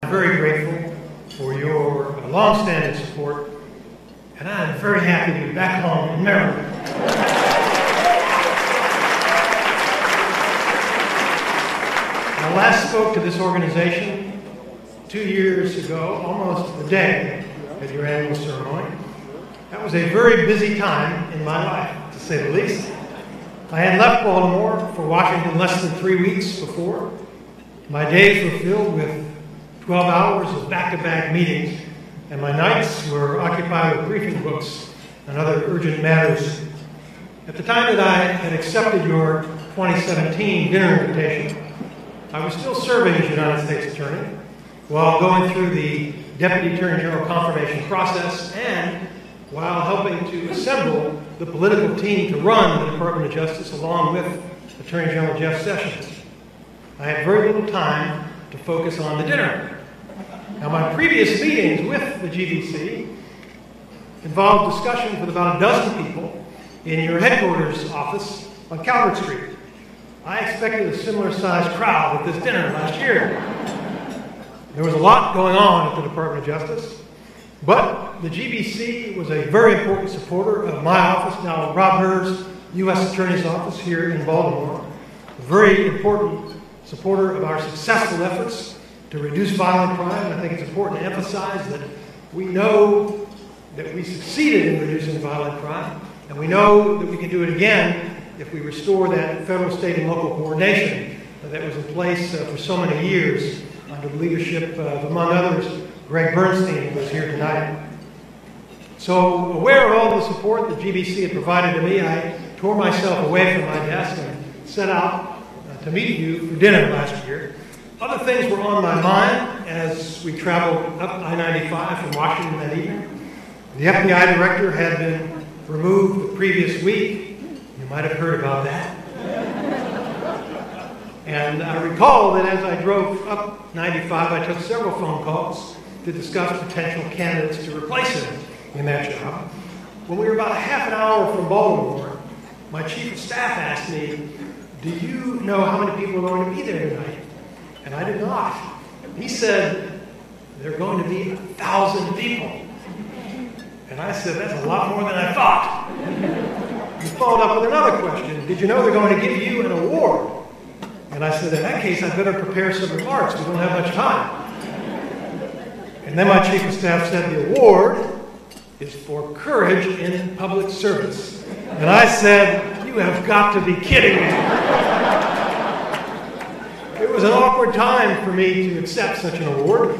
I'm very grateful for your long-standing support, and I'm very happy to be back home in Maryland. I last spoke to this organization 2 years ago, almost the day of your annual ceremony. That was a very busy time in my life, to say the least. I had left Baltimore for Washington less than 3 weeks before. My days were filled with 12 hours of back-to-back meetings, and my nights were occupied with briefing books and other urgent matters. At the time that I had accepted your 2017 dinner invitation, I was still serving as United States Attorney while going through the Deputy Attorney General confirmation process and while helping to assemble the political team to run the Department of Justice along with Attorney General Jeff Sessions. I had very little time to focus on the dinner. Now, my previous meetings with the GBC involved discussions with about a dozen people in your headquarters office on Calvert Street. I expected a similar-sized crowd at this dinner last year. There was a lot going on at the Department of Justice, but the GBC was a very important supporter of my office, now Rob Hur's U.S. Attorney's Office here in Baltimore, a very important supporter of our successful efforts to reduce violent crime. And I think it's important to emphasize that we know that we succeeded in reducing violent crime, and we know that we can do it again if we restore that federal, state, and local coordination that was in place for so many years under the leadership of, among others, Greg Bernstein, who was here tonight. So, aware of all the support that GBC had provided to me, I tore myself away from my desk and set out to meet you for dinner last year. Other things were on my mind as we traveled up I-95 from Washington that evening. The FBI director had been removed the previous week. You might have heard about that. And I recall that as I drove up 95, I took several phone calls to discuss potential candidates to replace him in that job. When we were about a half an hour from Baltimore, my chief of staff asked me, "Do you know how many people are going to be there tonight?" And I did not. He said, "There are going to be 1,000 people." And I said, "That's a lot more than I thought." He followed up with another question. "Did you know they're going to give you an award?" And I said, "In that case, I better prepare some remarks. We don't have much time." And then my chief of staff said, "The award is for courage in public service." And I said, "You have got to be kidding me." It was an awkward time for me to accept such an award.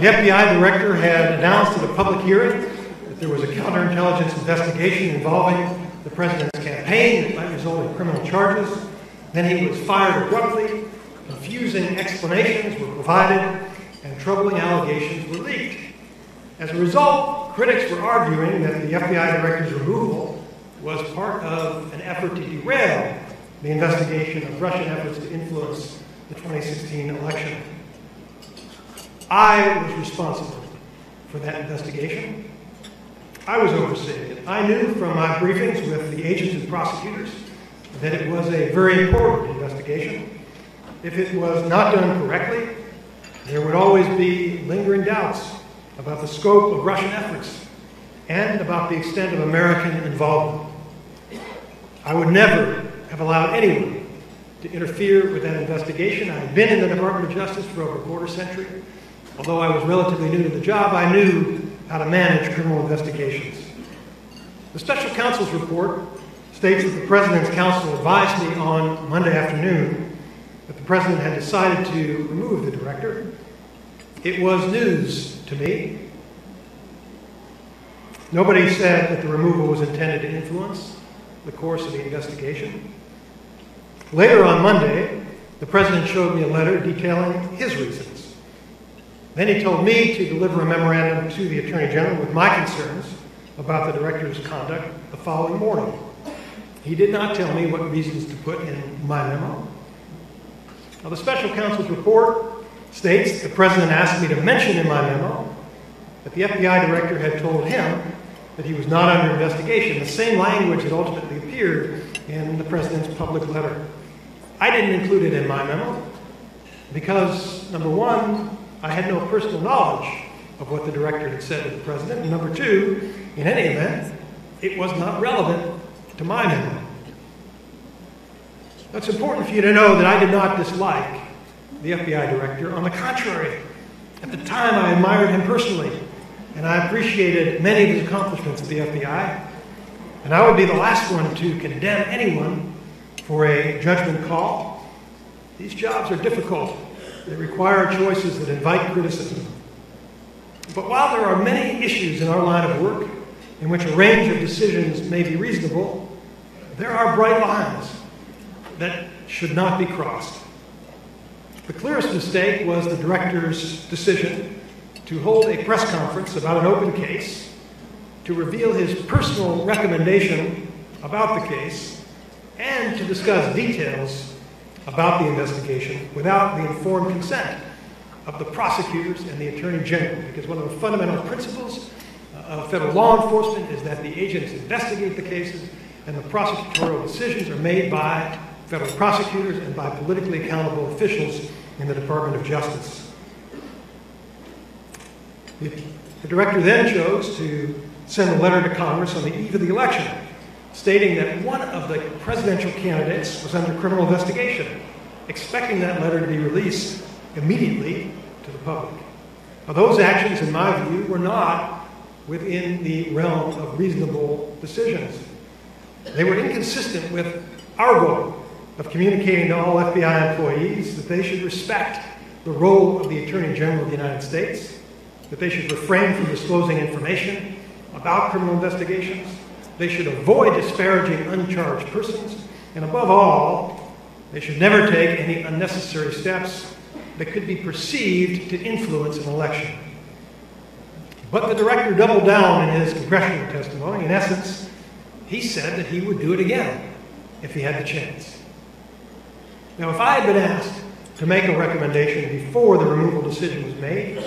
The FBI director had announced at a public hearing that there was a counterintelligence investigation involving the president's campaign that might result in criminal charges. Then he was fired abruptly, confusing explanations were provided, and troubling allegations were leaked. As a result, critics were arguing that the FBI director's removal was part of an effort to derail the investigation of Russian efforts to influence the 2016 election. I was responsible for that investigation. I was overseeing it. I knew from my briefings with the agents and prosecutors that it was a very important investigation. If it was not done correctly, there would always be lingering doubts about the scope of Russian efforts and about the extent of American involvement. I would never have allowed anyone to interfere with that investigation. I had been in the Department of Justice for over a quarter century. Although I was relatively new to the job, I knew how to manage criminal investigations. The special counsel's report states that the President's counsel advised me on Monday afternoon that the President had decided to remove the director. It was news to me. Nobody said that the removal was intended to influence the course of the investigation. Later on Monday, the President showed me a letter detailing his reasons. Then he told me to deliver a memorandum to the Attorney General with my concerns about the director's conduct the following morning. He did not tell me what reasons to put in my memo. Now, the special counsel's report states the President asked me to mention in my memo that the FBI director had told him that he was not under investigation, the same language that ultimately appeared in the President's public letter. I didn't include it in my memo because, number one, I had no personal knowledge of what the director had said to the president. And number two, in any event, it was not relevant to my memo. It's important for you to know that I did not dislike the FBI director. On the contrary, at the time I admired him personally, and I appreciated many of his accomplishments at the FBI. And I would be the last one to condemn anyone for a judgment call. These jobs are difficult. They require choices that invite criticism. But while there are many issues in our line of work in which a range of decisions may be reasonable, there are bright lines that should not be crossed. The clearest mistake was the director's decision to hold a press conference about an open case, to reveal his personal recommendation about the case, and to discuss details about the investigation without the informed consent of the prosecutors and the Attorney General, because one of the fundamental principles of federal law enforcement is that the agents investigate the cases and the prosecutorial decisions are made by federal prosecutors and by politically accountable officials in the Department of Justice. The director then chose to send a letter to Congress on the eve of the election, stating that one of the presidential candidates was under criminal investigation, expecting that letter to be released immediately to the public. Now, those actions, in my view, were not within the realm of reasonable decisions. They were inconsistent with our goal of communicating to all FBI employees that they should respect the role of the Attorney General of the United States, that they should refrain from disclosing information about criminal investigations, they should avoid disparaging uncharged persons, and above all, they should never take any unnecessary steps that could be perceived to influence an election. But the director doubled down in his congressional testimony. In essence, he said that he would do it again if he had the chance. Now, if I had been asked to make a recommendation before the removal decision was made,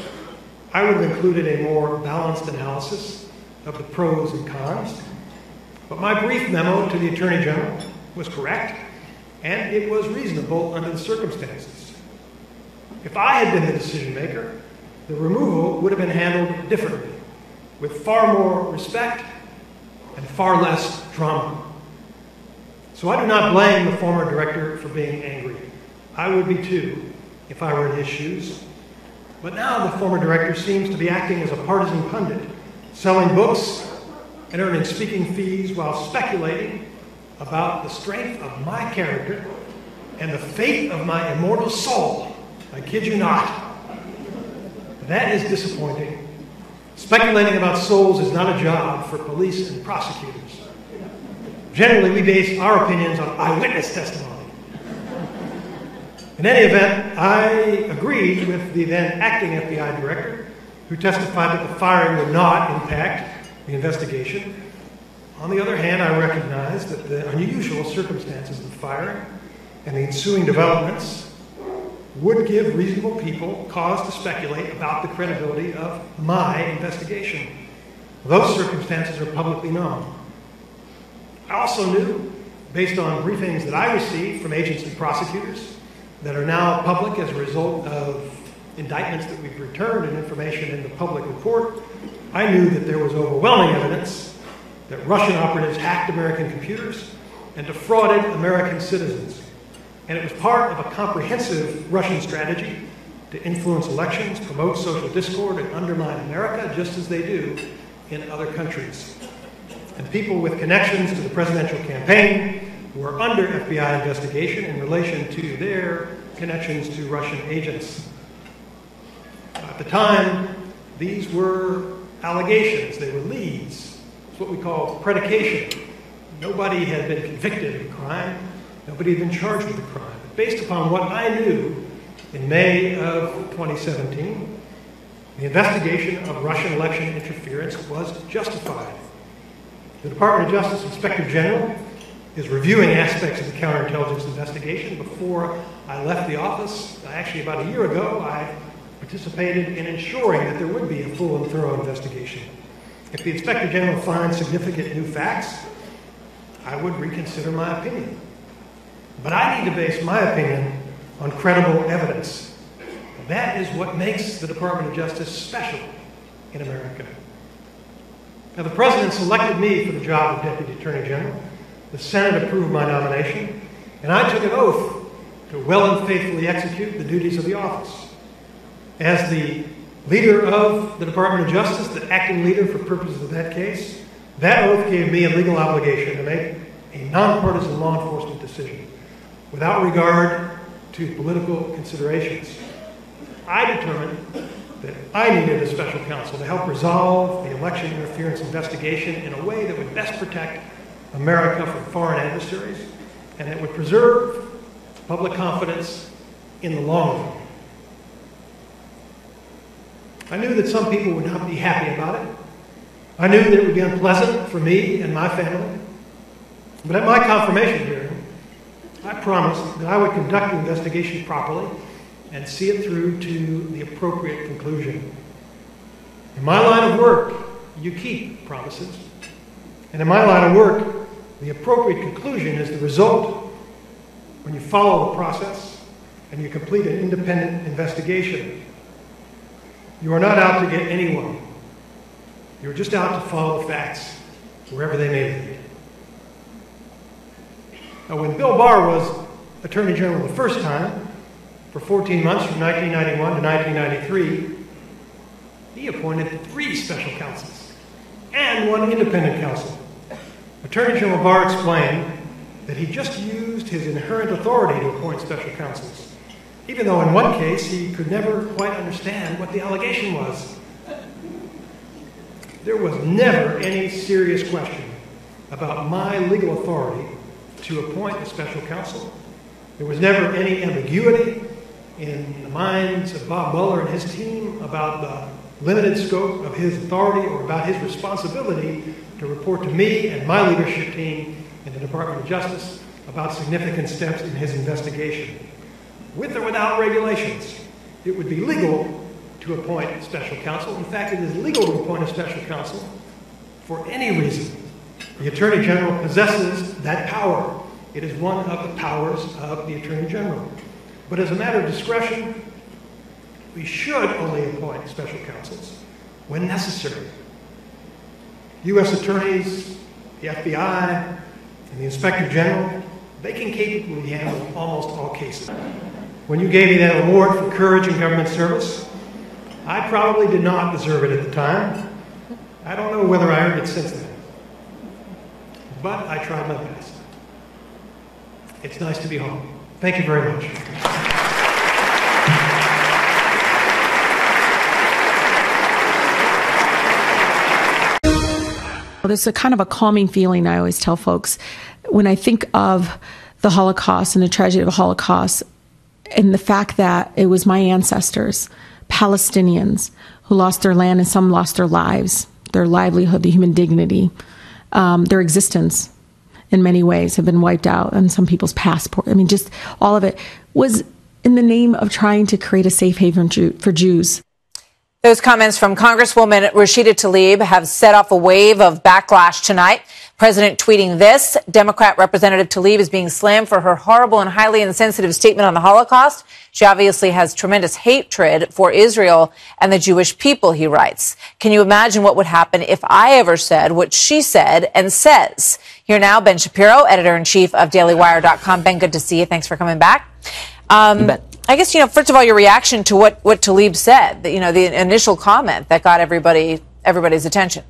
I would have included a more balanced analysis of the pros and cons. But my brief memo to the Attorney General was correct, and it was reasonable under the circumstances. If I had been the decision maker, the removal would have been handled differently, with far more respect and far less drama. So I do not blame the former director for being angry. I would be too, if I were in his shoes. But now the former director seems to be acting as a partisan pundit, selling books and earning speaking fees while speculating about the strength of my character and the fate of my immortal soul. I kid you not. That is disappointing. Speculating about souls is not a job for police and prosecutors. Generally, we base our opinions on eyewitness testimony. In any event, I agreed with the then acting FBI director, who testified that the firing would not impact the investigation. On the other hand, I recognized that the unusual circumstances of the firing and the ensuing developments would give reasonable people cause to speculate about the credibility of my investigation. Those circumstances are publicly known. I also knew, based on briefings that I received from agents and prosecutors that are now public as a result of indictments that we've returned and information in the public report, I knew that there was overwhelming evidence that Russian operatives hacked American computers and defrauded American citizens. And it was part of a comprehensive Russian strategy to influence elections, promote social discord, and undermine America, just as they do in other countries. And people with connections to the presidential campaign were under FBI investigation in relation to their connections to Russian agents. At the time, these were allegations. They were leads. It's what we call predication. Nobody had been convicted of a crime. Nobody had been charged with a crime. But based upon what I knew in May of 2017, the investigation of Russian election interference was justified. The Department of Justice Inspector General is reviewing aspects of the counterintelligence investigation. Before I left the office, actually about a year ago, I participated in ensuring that there would be a full and thorough investigation. If the Inspector General finds significant new facts, I would reconsider my opinion. But I need to base my opinion on credible evidence. That is what makes the Department of Justice special in America. Now, the President selected me for the job of Deputy Attorney General. The Senate approved my nomination, and I took an oath to well and faithfully execute the duties of the office. As the leader of the Department of Justice, the acting leader for purposes of that case, that oath gave me a legal obligation to make a nonpartisan law enforcement decision without regard to political considerations. I determined that I needed a special counsel to help resolve the election interference investigation in a way that would best protect America from foreign adversaries and that would preserve public confidence in the long run. I knew that some people would not be happy about it. I knew that it would be unpleasant for me and my family. But at my confirmation hearing, I promised that I would conduct the investigation properly and see it through to the appropriate conclusion. In my line of work, you keep promises. And in my line of work, the appropriate conclusion is the result when you follow the process and you complete an independent investigation. You are not out to get anyone. You're just out to follow the facts, wherever they may lead. Now, when Bill Barr was Attorney General the first time, for 14 months from 1991 to 1993, he appointed 3 special counsels and 1 independent counsel. Attorney General Barr explained that he just used his inherent authority to appoint special counsels, even though in one case he could never quite understand what the allegation was. There was never any serious question about my legal authority to appoint a special counsel. There was never any ambiguity in the minds of Bob Mueller and his team about the limited scope of his authority or about his responsibility to report to me and my leadership team in the Department of Justice about significant steps in his investigation. With or without regulations, it would be legal to appoint special counsel. In fact, it is legal to appoint a special counsel for any reason. The Attorney General possesses that power. It is one of the powers of the Attorney General. But as a matter of discretion, we should only appoint special counsels when necessary. U.S. attorneys, the FBI, and the Inspector General, they can capably handle almost all cases. When you gave me that award for courage in government service, I probably did not deserve it at the time. I don't know whether I earned it since then. But I tried my best. It's nice to be home. Thank you very much. Well, there's a kind of a calming feeling I always tell folks when I think of the Holocaust and the tragedy of the Holocaust and the fact that it was my ancestors, Palestinians, who lost their land and some lost their lives, their livelihood, their human dignity, their existence in many ways have been wiped out, and some people's passport. I mean, just all of it was in the name of trying to create a safe haven for Jews. Those comments from Congresswoman Rashida Tlaib have set off a wave of backlash tonight. President tweeting this: Democrat Representative Tlaib is being slammed for her horrible and highly insensitive statement on the Holocaust. She obviously has tremendous hatred for Israel and the Jewish people, he writes. Can you imagine what would happen if I ever said what she said and says? Here now, Ben Shapiro, editor-in-chief of DailyWire.com. Ben, good to see you. Thanks for coming back. You bet. I guess, first of all, your reaction to what Tlaib said, the initial comment that got everybody's attention.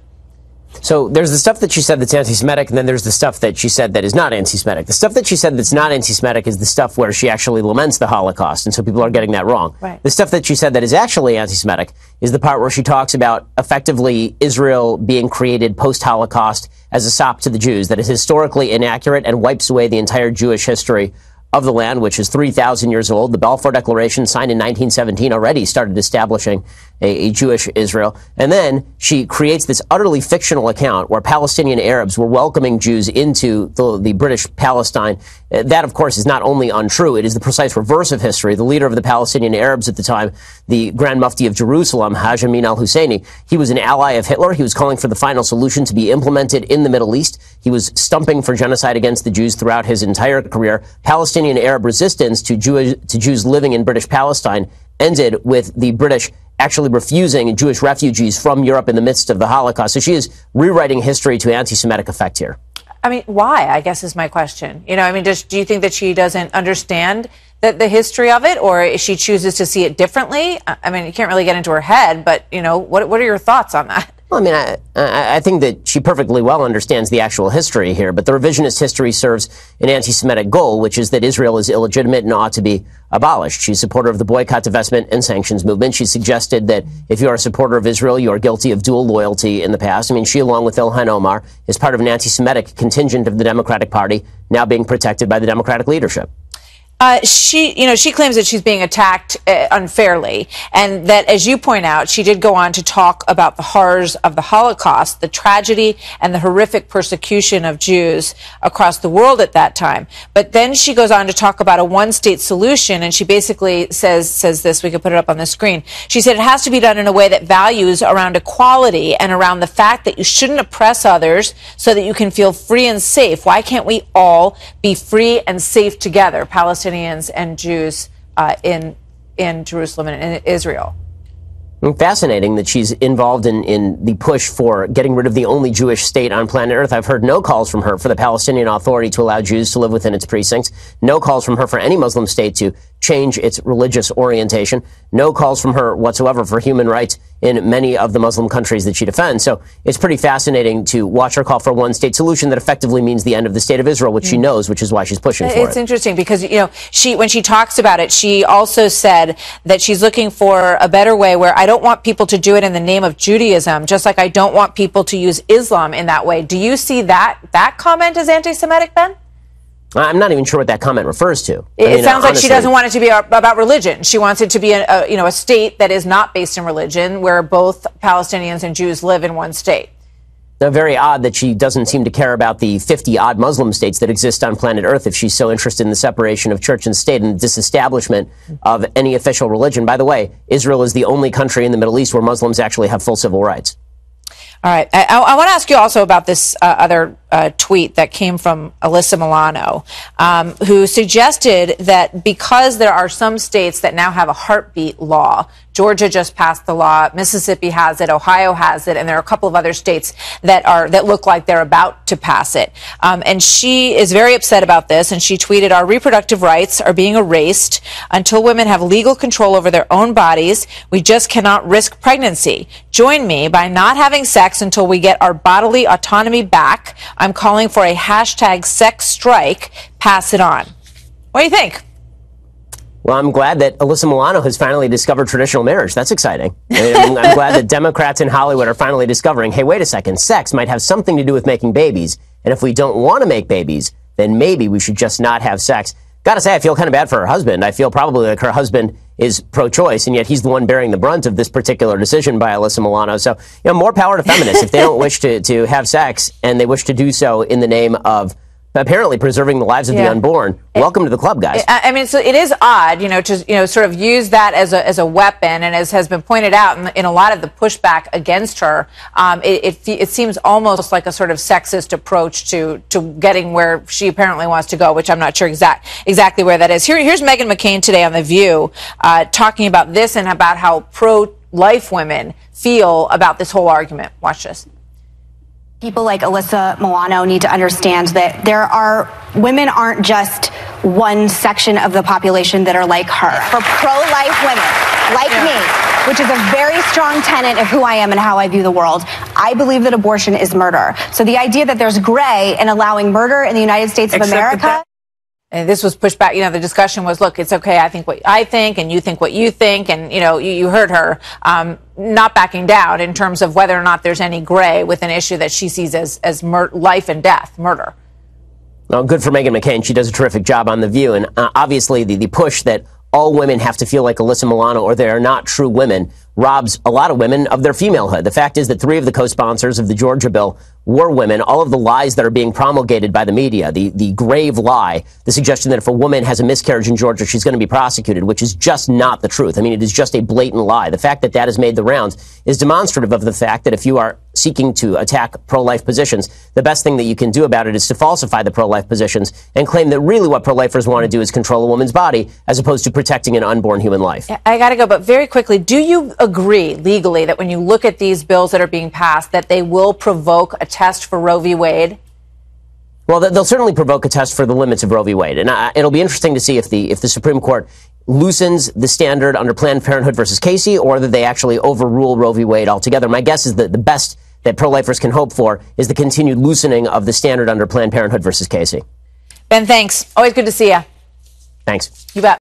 So there's the stuff that she said that's anti-Semitic, and then there's the stuff that she said that is not anti-Semitic. The stuff that she said that's not anti-Semitic is the stuff where she actually laments the Holocaust, and so people are getting that wrong. Right. The stuff that she said that is actually anti-Semitic is the part where she talks about effectively Israel being created post-Holocaust as a sop to the Jews, that is historically inaccurate and wipes away the entire Jewish history of the land, which is 3,000 years old. The Balfour Declaration, signed in 1917, already started establishing a Jewish Israel. And then she creates this utterly fictional account where Palestinian Arabs were welcoming Jews into the British Palestine. That, of course, is not only untrue, it is the precise reverse of history. The leader of the Palestinian Arabs at the time, the Grand Mufti of Jerusalem, Haj Amin al-Husseini, he was an ally of Hitler. He was calling for the final solution to be implemented in the Middle East. He was stumping for genocide against the Jews throughout his entire career. Palestinian Arab resistance to Jews living in British Palestine ended with the British actually refusing Jewish refugees from Europe in the midst of the Holocaust. So she is rewriting history to anti-Semitic effect here. I mean, why, I guess is my question. You know, I mean, do you think that she doesn't understand the history of it, or she chooses to see it differently? I mean, you can't really get into her head, but, you know, what are your thoughts on that? Well, I mean, I think that she perfectly well understands the actual history here, but the revisionist history serves an anti-Semitic goal, which is that Israel is illegitimate and ought to be abolished. She's a supporter of the boycott, divestment, and sanctions movement. She suggested that if you are a supporter of Israel, you are guilty of dual loyalty in the past. I mean, she, along with Ilhan Omar, is part of an anti-Semitic contingent of the Democratic Party, now being protected by the Democratic leadership. She claims that she's being attacked unfairly, and that, as you point out, she did go on to talk about the horrors of the Holocaust, the tragedy and the horrific persecution of Jews across the world at that time. But then she goes on to talk about a one-state solution, and she basically says this, we could put it up on the screen. She said it has to be done in a way that values around equality and around the fact that you shouldn't oppress others so that you can feel free and safe. Why can't we all be free and safe together, Palestinians and Jews in Jerusalem and in Israel? Fascinating that she's involved in the push for getting rid of the only Jewish state on planet Earth. I've heard no calls from her for the Palestinian Authority to allow Jews to live within its precincts. No calls from her for any Muslim state to change its religious orientation. No calls from her whatsoever for human rights in many of the Muslim countries that she defends. So it's pretty fascinating to watch her call for a one-state solution that effectively means the end of the state of Israel, which she knows, which is why she's pushing for it. It's interesting because, you know, when she talks about it, she also said that she's looking for a better way where I don't want people to do it in the name of Judaism, just like I don't want people to use Islam in that way. Do you see that comment as anti-Semitic, Ben? I'm not even sure what that comment refers to. It sounds like she doesn't want it to be about religion. She wants it to be a state that is not based in religion, where both Palestinians and Jews live in one state. Now, very odd that she doesn't seem to care about the 50-odd Muslim states that exist on planet Earth if she's so interested in the separation of church and state and the disestablishment of any official religion. By the way, Israel is the only country in the Middle East where Muslims actually have full civil rights. All right. I want to ask you also about this other tweet that came from Alyssa Milano, who suggested that because there are some states that now have a heartbeat law, Georgia just passed the law, Mississippi has it, Ohio has it, and there are a couple of other states that look like they're about to pass it. And she is very upset about this, and she tweeted, "Our reproductive rights are being erased. Until women have legal control over their own bodies, we just cannot risk pregnancy. Join me by not having sex until we get our bodily autonomy back. I'm calling for a hashtag sex strike. Pass it on." What do you think? Well, I'm glad that Alyssa Milano has finally discovered traditional marriage. That's exciting. I'm glad that Democrats in Hollywood are finally discovering, hey, wait a second, sex might have something to do with making babies. And if we don't want to make babies, then maybe we should just not have sex. Gotta say, I feel kind of bad for her husband. I feel probably like her husband is pro-choice, and yet he's the one bearing the brunt of this particular decision by Alyssa Milano. So, more power to feminists. If they don't wish to have sex and they wish to do so in the name of apparently preserving the lives of the unborn, welcome to the club, guys. I mean, so it is odd, to sort of use that as a weapon, and as has been pointed out in a lot of the pushback against her, it seems almost like a sort of sexist approach to getting where she apparently wants to go, which I'm not sure exactly where that is. Here's Meghan McCain today on The View talking about this and about how pro-life women feel about this whole argument. Watch this. People like Alyssa Milano need to understand that women aren't just one section of the population that are like her. For pro-life women, like me, which is a very strong tenet of who I am and how I view the world, I believe that abortion is murder. So the idea that there's gray in allowing murder in the United States of America... And this was pushed back. The discussion was, look, it's okay. I think what I think, and you think what you think. And, you heard her not backing down in terms of whether or not there's any gray with an issue that she sees as life and death, murder. Well, good for Meghan McCain. She does a terrific job on The View. And obviously the push that all women have to feel like Alyssa Milano or they are not true women robs a lot of women of their femalehood. The fact is that 3 of the co-sponsors of the Georgia bill war women, all of the lies that are being promulgated by the media, the grave lie, the suggestion that if a woman has a miscarriage in Georgia, she's going to be prosecuted, which is just not the truth. I mean, it is just a blatant lie. The fact that that has made the rounds is demonstrative of the fact that if you are seeking to attack pro-life positions, the best thing that you can do about it is to falsify the pro-life positions and claim that really what pro-lifers want to do is control a woman's body as opposed to protecting an unborn human life. I got to go, but very quickly, do you agree legally that when you look at these bills that are being passed, that they will provoke a test for Roe v. Wade? Well, they'll certainly provoke a test for the limits of Roe v. Wade. And it'll be interesting to see if the Supreme Court loosens the standard under Planned Parenthood versus Casey, or that they actually overrule Roe v. Wade altogether. My guess is that the best that pro-lifers can hope for is the continued loosening of the standard under Planned Parenthood versus Casey. Ben, thanks. Always good to see you. Thanks. You bet.